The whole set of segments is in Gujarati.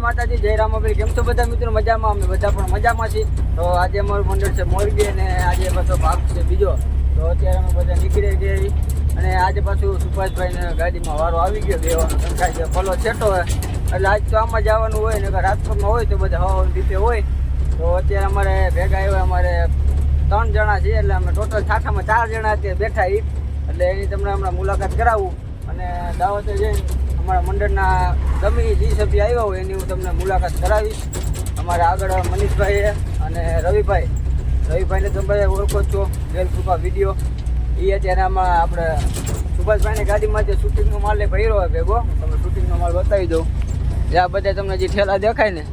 માતાજી, જય રામાપીર. કેમ છો બધા મિત્રો? મજામાં? અમે બધા પણ મજામાં છીએ. તો આજે અમારું મંડળ છે મોરબી અને આજે પાછો ભાગ છે બીજો. તો અત્યારે અમે બધા નીકળી ગયા અને આજે પાછું સુભાષભાઈને ગાડીમાં વારો આવી ગયો બેવાનો સંખાય છે ફલો છેટો હોય એટલે આજ તો આમાં જવાનું હોય ને રાજકોટમાં હોય તો બધા હવા રીતે હોય. તો અત્યારે અમારે ભેગા આવ્યા અમારે 3 જણા છીએ એટલે અમે ટોટલ ઠાઠામાં 4 જણા અત્યારે બેઠા છીએ એટલે એની તમને હમણાં મુલાકાત કરાવું અને દાવતે જઈને અમારા મંડળના ગમે જે સભ્ય આવ્યા હોય એની હું તમને મુલાકાત કરાવીશ. અમારા આગળ મનીષભાઈ અને રવિભાઈને તમે બધા ઓળખો છો, વેલ કૃપા વિડીયો એ અત્યારે આમાં આપણે સુભાષભાઈની ગાડીમાં જે શૂટિંગનો માલ ભર્યો હોય ભેગો તમે શૂટિંગનો માલ બતાવી દઉં. જે આ બધા તમને જે ઠેલા દેખાય ને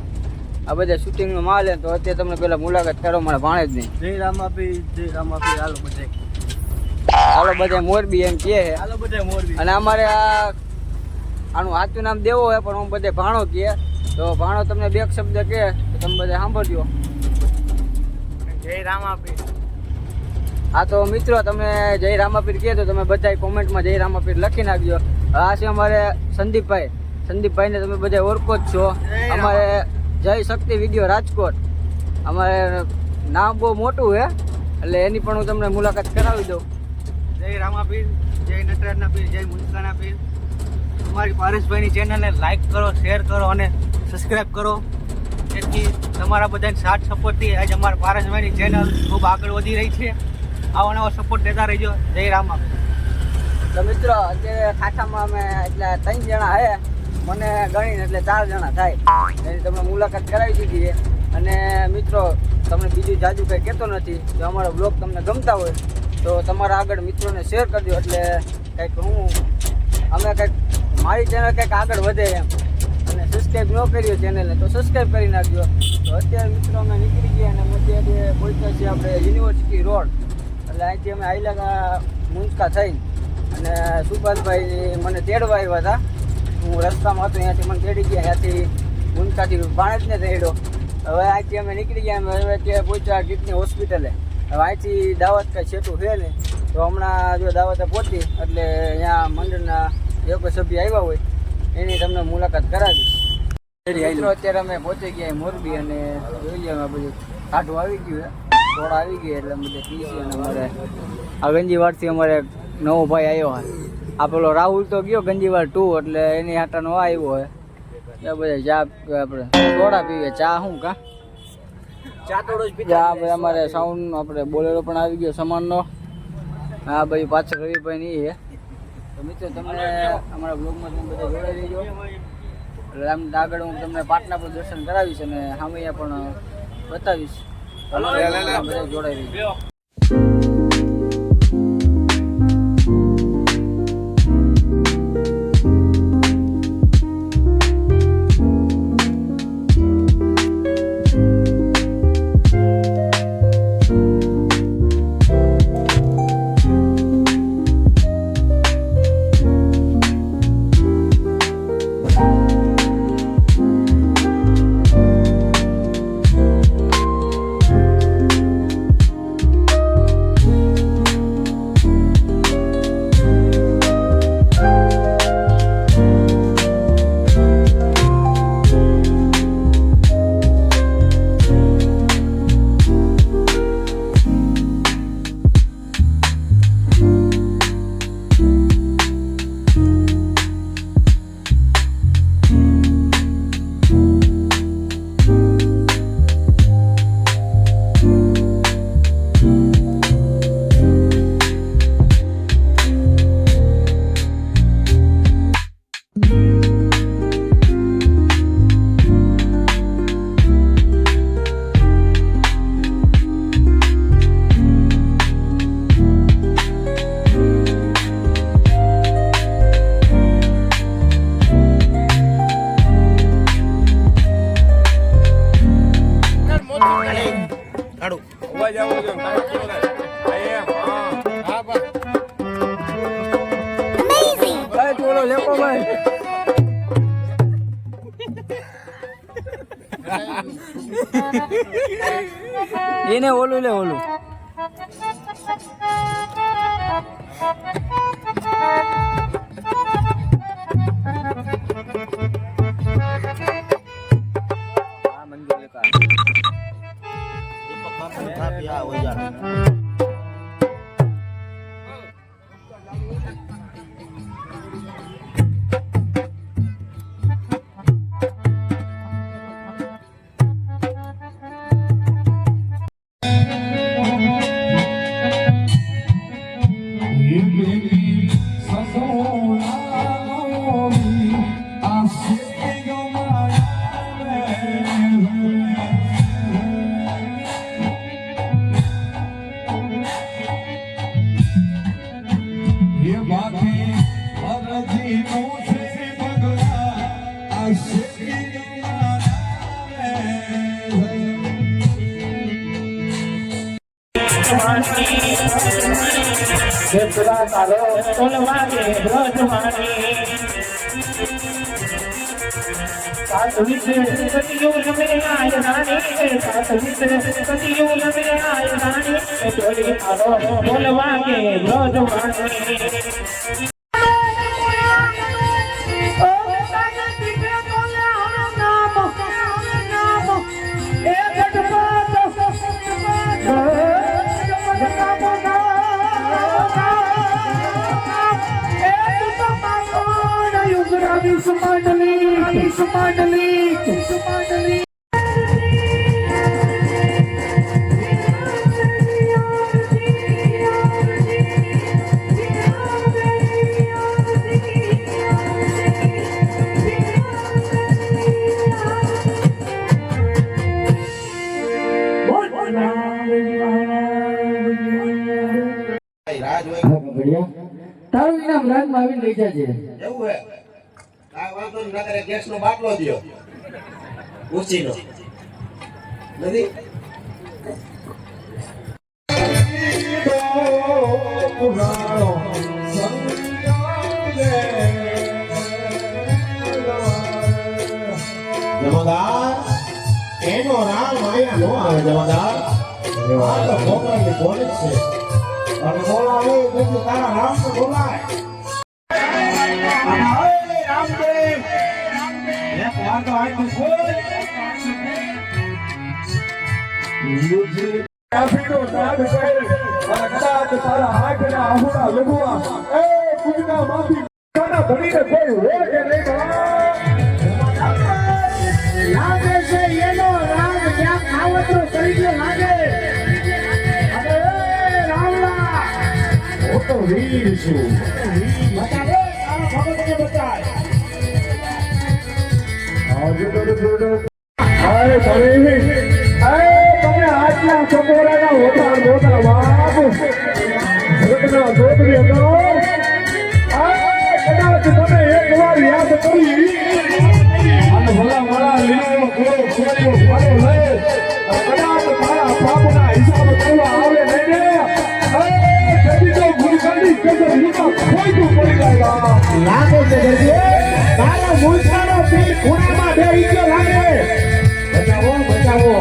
આ બધા શૂટિંગનો માલ હે. તો અત્યારે તમને પહેલા મુલાકાત કરો મારા ભાણેજ નહીં. જય રામાપીર હાલો બધા મોરબી એમ કહે છે અને અમારે આનું સાચું નામ દેવો હોય પણ હું બધે ભાણો કહે તો ભાણો તમને બે શબ્દ કહે તો તમે બધા સાંભળજો. જય રામાપીર. હા તો મિત્રો તમે જય રામાપીર કહે તો તમે બધા કોમેન્ટમાં જય રામાપીર લખી નાખજો. આ છે અમારે સંદીપભાઈને તમે બધા ઓળખો જ છો. અમારે જય શક્તિ વિડીયો રાજકોટ અમારે નામ બહુ મોટું છે એટલે એની પણ હું તમને મુલાકાત કરાવી દઉં. જય રામાપીર, જય નટરાજના પીર, જય મુંજકાના પીર. અમારી પારેશભાઈની ચેનલને લાઈક કરો, શેર કરો અને સબસ્ક્રાઈબ કરો. જેથી તમારા બધાને સાથ સપોર્ટથી આજે અમારા પારેશભાઈની ચેનલ ખૂબ આગળ વધી રહી છે. આવો નવો સપોર્ટ દેતા રહીજો. જય રામાપીર. તો મિત્રો અત્યારે ખાખામાં અમે એટલે 3 જણા હે મને ગણીને એટલે 4 જણા થાય એની તમને મુલાકાત કરાવી દીધી છે. અને મિત્રો તમને બીજું જાજુ કંઈ કહેતો નથી. જો અમારો બ્લોગ તમને ગમતા હોય તો તમારા આગળ મિત્રોને શેર કરજો એટલે કંઈક અમે કંઈક મારી ચેનલ કંઈક આગળ વધે એમ. અને સબસ્ક્રાઈબ ન કર્યો ચેનલને તો સબસ્ક્રાઈબ કરી નાખજો. તો અત્યારે મિત્રો અમે નીકળી ગયા અને અત્યારે પહોંચ્યા છીએ આપણે યુનિવર્સિટી રોડ એટલે અહીંથી અમે આઈલા મુંજકા થઈ અને સુભાષભાઈ મને તેડવા આવ્યા હતા. હું રસ્તામાં હતો ત્યાંથી મને તેડી ગયા, ત્યાંથી મુંજકાથી ભાણેજને તેડ્યો. હવે અહીંથી અમે નીકળી ગયા હવે અત્યારે પહોંચ્યા ગીતની હોસ્પિટલે. હવે અહીંથી દાવત કાંઈ છેટું છે ને તો હમણાં જો દાવતે પહોંચી એટલે અહીંયા મંડળના જે કોઈ સભ્ય આવ્યા હોય એની તમને મુલાકાત કરાવીશ. અત્યારે અમે પહોંચી ગયા મોરબી અને જોઈએ અમે બધું કાઢું આવી ગયું થોડા આવી ગયા એટલે અમે બધા પીસી અને અમારે આ ગંજીવાડથી અમારે નવો ભાઈ આવ્યો હોય. આ પેલો રાહુલ તો ગયો ગંજીવાડ 2 એટલે એની આટા નવા આવ્યો હોય એ બધા ચા આપણે થોડા પીવે ચા શું કા ચા થોડો જ પીતા. અમારે સાઉન્ડ આપણે બોલેરો પણ આવી ગયો સામાનનો. હા ભાઈ પાછળ રવિભાઈ નહીં છે. તો મિત્રો તમને અમારા બ્લોગમાં તમે બધા જોડાઈ રહીજો એટલે આમ આગળ હું તમને પાટના પર દર્શન કરાવીશ અને સામૈયા પણ બતાવીશ. બધા જોડાઈ રહીજો. એને ઓલું લે ઓલું બ્રજવાણી દેવરા તારો તોલવાગે બ્રજવાણી સાત વિશે કતિયો નમે આય રાણી સાત વિશે કતિયો નમે આય રાણી ટોલી તારો તોલવાગે બ્રજવાણી Sumadali. તારું ઇનામ રાતમાં આવીને લઈ જાજે. એવું હે આ વાંધો ન કરે ગેસ નો બાટલો દ્યો ઉચીનો નથી જમાદાર એનો રામ આયા નો આવે જમાદાર આ તો ભોગવાની બોલે છે અને બોલાવે એટલે તારા રામ ને બોલાય રામદેવ એક વાર તો આજ બોલ મુજે કાફીનો સાથ કરે અને કદાચ તારા હાથના આહુડા લગવા એ કુજના માફી કાના ધણીને કોઈ હોય કે નહીં લાગે છે એનો રામ ક્યાં ખાવતરો કરી ગયો લાગે અરે રામલા હું તો વીર છું બતાવે તારા ભગતને બતાય આજે તો અરે ધણી તમે આજના સપોરાના હોતા હોતા બાપ ભગતના દોતરી હતો કદાચ તમે એક વાર યાદ કરી અને ભલા મારા લીલો પૂરો પૂરો પાડો લે કદાચ તારા પાપના હિસાબ કરવા આવે નહીં કદી તો ગુરુકાની કદર લીધા કોઈ તો પડી જાય લાગે છે ગરજે તારા મૂર્છાનો પીર ખૂણામાં બેહી ગયો લાગે બચાવો બચાવો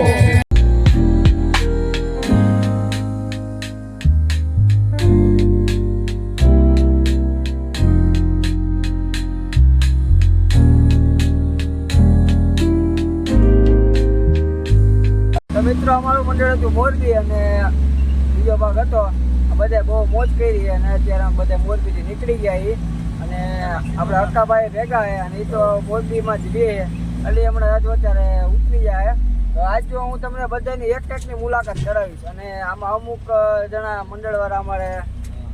તો મિત્રો અમારું મંડળ હતું મોરબી અને બીજો ભાગ હતો. બધે બહુ મોજ કરી અને અત્યારે આમ બધા મોરબીથી નીકળી ગયા એ અને આપણે હક્કાભાઈ ભેગા છે અને એ તો મોરબીમાં જ બે છે એટલે હમણાં હજુ અત્યારે ઉતરી જાય. તો આજ જો હું તમને બધાની એક એકની મુલાકાત કરાવીશ અને આમાં અમુક જણા મંડળવાળા અમારે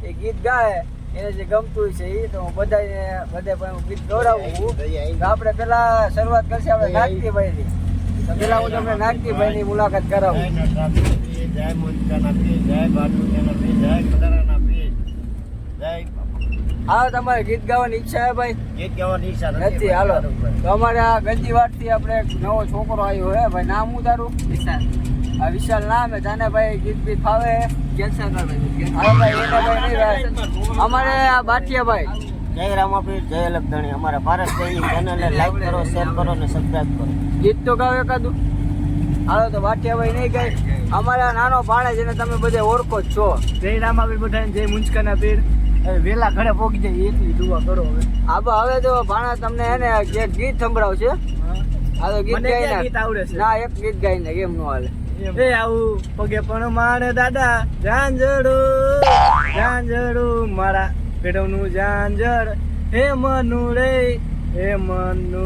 એ ગીત ગાય એને જે ગમતું છે એ તો હું બધે પણ ગીત ગૌરાવું છું. તો આપણે પહેલાં શરૂઆત કરશે આપણે નાગતીભાઈની. તો પહેલાં હું તમને નાગતીભાઈની મુલાકાત કરાવું. જય મુંજાના પીર, જય બાટુજાના પીર, જય ખદરાના પીર, જય હા તમારે ગીત ગાવાની ઈચ્છા છે ભાઈ? ગીત ગાવાની ઈચ્છા નથી. હાલો તો અમારે આ ગંજીવાડથી આપણે એક નવો છોકરો આવ્યો હે ભાઈ. નામ હું તારું? વિશાલ. આ વિશાલ નામ હે. જાને ભાઈ ગીત બીત ફાવે? હાલો ભાઈ એને ભાઈ નહીં ભાઈ. અમારે આ બાટિયાભાઈ. જય રામાપીર, જય લખધણી. અમારા ભારતભાઈની ચેનલને લાઈક કરો, શેર કરો અને સબસ્ક્રાઇબ કરો. ગીત તો ગાવ એકાદું. હાલો તો બાટિયાભાઈ નહીં ગાય. અમારા નાનો ભાણે જેને તમે બધે ઓળખો જ છો. જય રામાપીર બધાને, જય મુંજકાના પીર. વેલા ઘરે પોગી જાય એટલી દુઆ કરો. હવે તો ભાણા તમને એને એક ગીત સંભળાવશે. હા તો ગીત ગાઈને ગીત આવડે છે? ના એક ગીત ગાઈને કેમ નો હાલે? એ આવું પગે પણ મારે દાદા ઝાંઝડું મારા પેડવનું ઝાંઝર હે મનુ રે હે મનુ.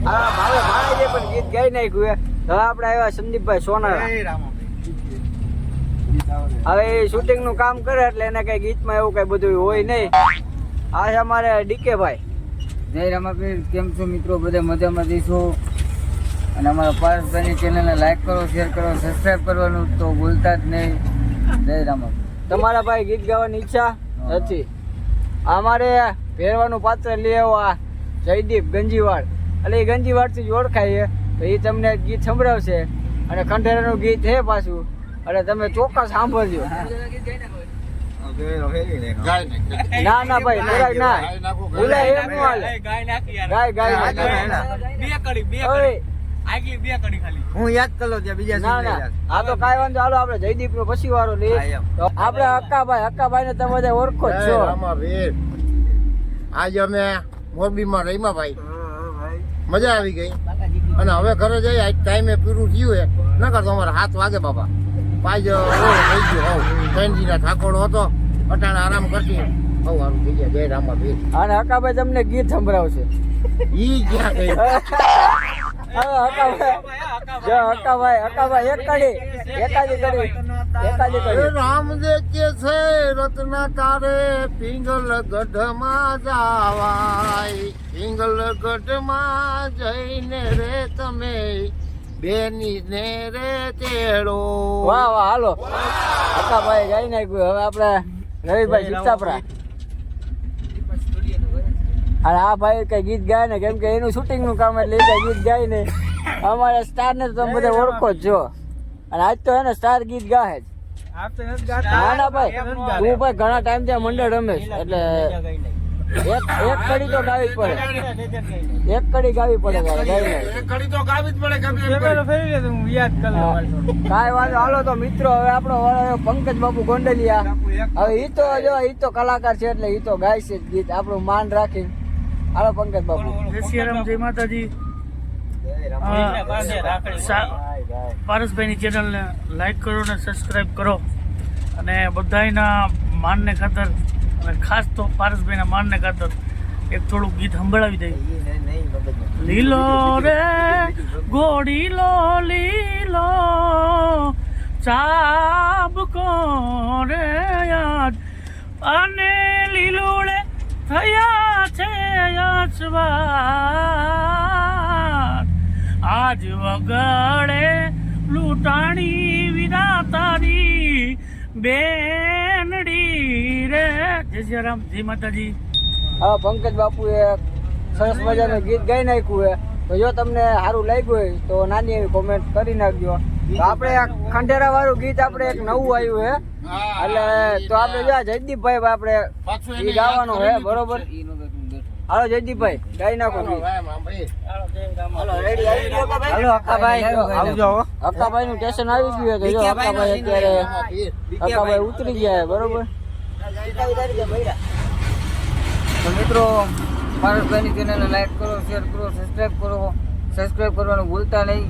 હા ભાવે ભાણે પણ ગીત ગાઈ નાખ્યું હે. હવે આપણે આવ્યા સંદીપભાઈ સોનારા. હવે એ શૂટિંગ નું કામ કરે એટલે એને કઈ ગીતમાં એવું કઈ બધું હોય નહીં. આ છે અમારે ડીકે ભાઈ. જય રામાપીર, કેમ છો મિત્રો? બધા મજામાં જઈશું અને અમારા પારસભાઈની ચેનલને લાઈક કરો, શેર કરો, સબસ્ક્રાઈબ કરવાનું તો ભૂલતા જ નહીં. જય રામાપીર. તમારા ભાઈ ગીત ગાવાની ઈચ્છા નથી. અમારે ભેરવાનું પાત્ર લઈ આવ્યો આ જયદીપ ગંજીવાડ. એટલે એ ગંજીવાડથી જ ઓળખાય છે. તો એ તમને ગીત સંભળાવશે અને ખંડેરાનું ગીત છે પાછું. એટલે તમે ચોક્કસ સાંભળજો. ગાય ને ના ના ભાઈ બોલાય ના બોલાય એમ ન હાલે. ગાય નાખી યાર. ગાય ગાય ઓય, હું યાદ કરી લો ત્યાં બીજા ના ના આ તો કાંઈ વાંધો હાલો આપણે જયદીપ નો પછી વારો લઈએ. તો આપણે હક્કાભાઈ ને તમે બધા ઓળખો જ છો. રામાવીર આજે અમે મોરબીમાં રહીમાં ભાઈ મજા આવી ગઈ અને હવે ઘરે જઈએ આજ ટાઈમે પૂરું થયું હે નકર તો અમારે 7 વાગે બાપા પાજ થઈ ગયો હોવ ટ્રેનજીના ઠાકોર હતો અટાણે આરામ કરતી બહુ સારું થઈ ગયા જય રામાવીર અને હક્કાભાઈ તમને ગીત સંભળાવશે. ઈ ક્યાં કઈ હવે હક્કાભાઈ એકાદી કડી રામ જે કે છે રત્ના તારે પિંગલ ગઢમાં જાવાય પિંગલ ગઢમાં જઈને રે તમે બેની ને રે તેડો વાહ વાહ હાલો હક્કાભાઈ ગાઈ નાખ્યું. હવે આપણે રવિભાઈ સિતાપરા અને આ ભાઈ કઈ ગીત ગાય ને કેમ કે એનું શૂટિંગ નું કામ એટલે એ કઈ ગીત ગાય ને અમારા સ્ટાર ને તો તમે બધા ઓળખો જ છો. અને આજ તો એને સ્ટાર ગીત ગાય જ. ના ના ભાઈ તું ભાઈ ઘણા ટાઈમ ત્યાં મંડળ રમેશ એટલે એક કડી તો ગાવી જ પડે. એક કડી ગાવી પડે ગાઈને. કડી તો ગાવી જ પડે કાંઈ વાંધો હાલો તો મિત્રો હવે આપણો વાળો પંકજ બાપુ ગોંડલિયા. હવે ઈ તો કલાકાર છે એટલે ઈ તો ગાય છે જ ગીત આપણું માન રાખી. હાલો પંકજ બાપુ. જય સિયારામ, જય માતાજી. પારસભાઈની ચેનલને લાઈક કરો અને સબસ્ક્રાઈબ કરો અને બધાયના માનને ખાતર અને ખાસ તો પારસભાઈના માનને ખાતર એક થોડું ગીત સંભળાવી દઈએ. લીલો રે ગોડીલો લીલો ચાબકો રે યાદ અને લીલુડે થયા છે અસવાર આજ વગડે લૂંટાણી વિના તારી બેનડી રે. જય સિયારામ, જય માતાજી. હવે પંકજ બાપુ એ સરસ મજાનું ગીત ગાઈ નાખ્યું છે. તો જો તમને સારું લાગ્યું હોય તો નાની એવી કોમેન્ટ કરી નાખજો. તો આપણે આ ખંડેરા વાળું ગીત આપણે એક નવું આવ્યું છે એટલે તો આપણે જો આ જયદીપભાઈ આપણે એ ગાવાનું છે બરોબર. હાલો જયદીપભાઈ ગાઈ નાખો ગીત. હાલો હક્કાભાઈ આવજો. હક્કાભાઈ નું સ્ટેશન આવી ગયું છે તો જો હક્કાભાઈ અત્યારે ઉતરી ગયા છે બરોબર. તો મિત્રો પારસભાઈની ચેનલને લાઈક કરો, શેર કરો, સબસ્ક્રાઈબ કરવાનું ભૂલતા નહીં.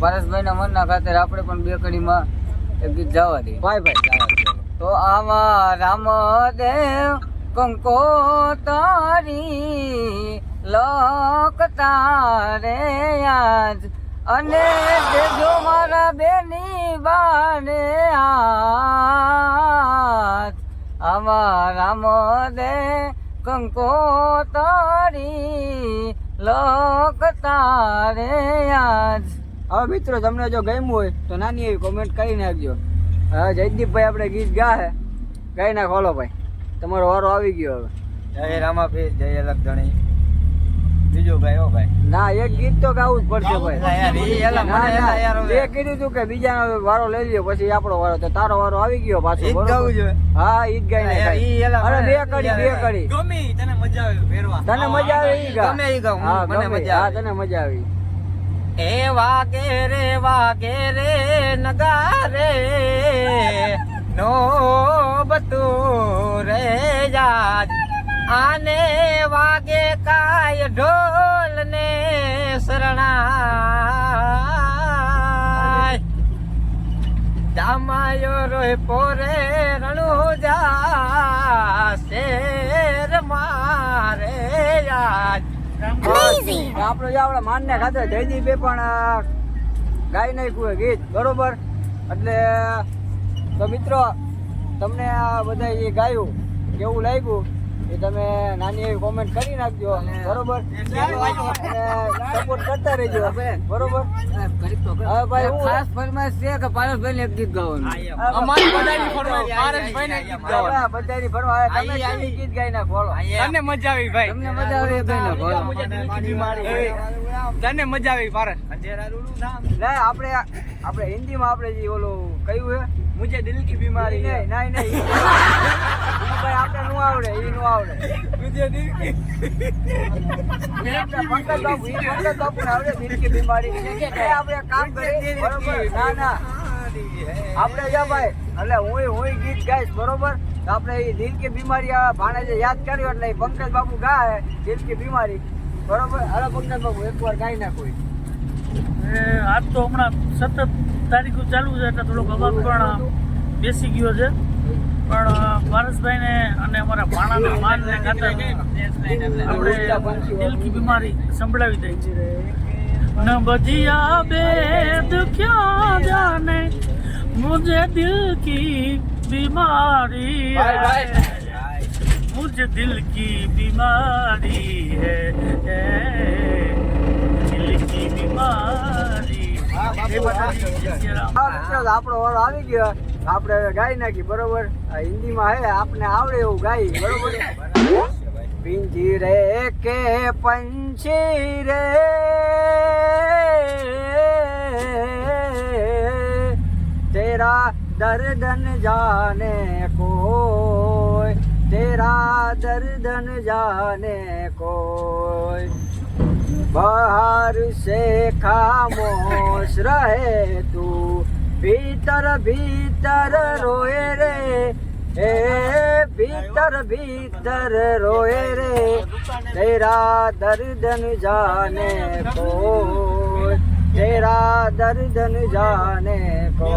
પારસભાઈના મનના ખાતર આપણે પણ બે કડીમાં એક ગીત જવા દઈએ. ભાઈ તો આમાં રામદેવ કંકોતરી લોકતા રે આજ અને દેજો મારા બેની બાને હાથ આમાં રામદેવ કંકોતરી લોકતા રે આજ. હવે મિત્રો તમને જો ગમ્યું હોય તો નાની એવી કોમેન્ટ કરી નાખજો. હવે જયદીપભાઈ આપણે ગીત ગાઈ નાખો. હાલો ભાઈ તમારો વારો આવી ગયો. હવે જય રામાપીર, જય અલગ ધણી. બીજું ભાઈ હો ભાઈ. ના એક ગીત તો ગાવું જ પડશે ભાઈ. એ કીધું તું કે બીજા વારો લઈ લ્યો પછી આપણો વારો. તો તારો વારો આવી ગયો પાછો. હા ઈ જ ગાઈ નાખ. અરે બે કડી ગમી તને મજા આવે ફેરવા. તને મજા આવે ઈ ગા. ગમે ઈ ગા. હા મને મજા આવે. તને મજા આવી. એ વાગે રે નગારે નો બતું રે યાદ આને વાગે કાય ઢોલ ને શરણાય જામાયો રોય પોરે રણુ જા શેર મારે યાદ. આપણે જો આપણા માન ને ખાતે જયદીપે પણ ગાઈ નાખ્યું ગીત બરોબર. એટલે તો મિત્રો તમને આ બધા જે ગાયું કેવું લાગ્યું એ તમે નાની એવી કોમેન્ટ કરી નાખજો બરોબર, સપોર્ટ કરતા રહેજો બરોબર. હવે ભાઈ હું ખાસ ફરમાઈશ છે કે પારસભાઈ ને એક ગીત ગાવાનું. અમારી બધાની ફરમાઈશ પારસભાઈને ગીત ગાવાનું. બધાની ફરમાઈશ તમે કેવી ગીત ગાઈ નાખો. બોલો તને મજા આવી ભાઈ, તમને મજા આવે ગાઈ નાખો. તને મજા આવી પારસ. ના આપણે હિન્દીમાં આપણે જે ઓલું કયું હે મુજે દિલ કી બીમારી નહીં ભાઈ આપણે નું આવડે ઈ નું આવડે મુજે દિલ કી પંકજ બાપુ ને આવડે દિલ કી બીમારી આપણે કામ કરીએ બરોબર. ના આપણે જા ભાઈ એટલે હું ગીત ગાઈશ બરોબર. તો આપણે એ દિલ કી બીમારી આ ભાણે જે યાદ કર્યો એટલે પંકજ બાપુ ગાય દિલ કી બીમારી બરોબર. અરે પંકજ બાપુ એકવાર ગાઈ નાખો. આજ તો હમણાં સતત તારીખો ચાલુ છે એટલે થોડોક અભાવ પણ બેસી ગયો છે, પણ પારસભાઈને અને અમારા ભાણાના માનને ખાતા આપણે દિલ કી બીમારી સંભળાવી દઈ છે. ન બજિયા બેદ ક્યાં જાને મુझे दिल की बीमारी है, मुझे दिल की बीमारी है, दिल की बीमारी. આપણો વાળો આવી ગયો, આપણે ગાઈ નાખી બરોબર. હિન્દીમાં હે આપને આવડે એવું ગાઈ બરોબર. પિંજરે કે પંછી રે तेरा दर्द न जाने कोई, तेरा दर्द न जाने कोई, बाहर से खामोश रहे तू, भीतर भीतर रोए रे, ए भीतर भीतर रोए रे, तेरा दर्द न जाने कोई, तेरा दर्द न जाने को.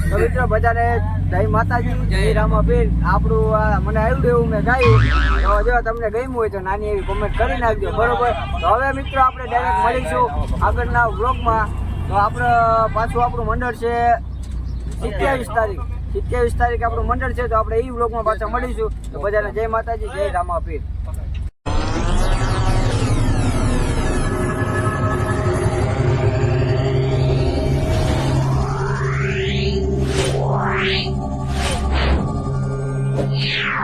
તો મિત્રો બધાને જય માતાજી, જય રામાપીર. આપણું મને આવડ્યું એવું મેં ગાયું. તો જો તમને ગમ્યું હોય તો નાની એવી કોમેન્ટ કરી નાખજો બરોબર. તો હવે મિત્રો આપણે ડાયરેક્ટ મળીશું આગળના વ્લોગમાં. તો આપણે પાછું આપણું મંડળ છે 27 તારીખ આપણું મંડળ છે. તો આપણે એ વ્લોગમાં પાછા મળીશું. તો બધાને જય માતાજી, જય રામાપીર. Yeah.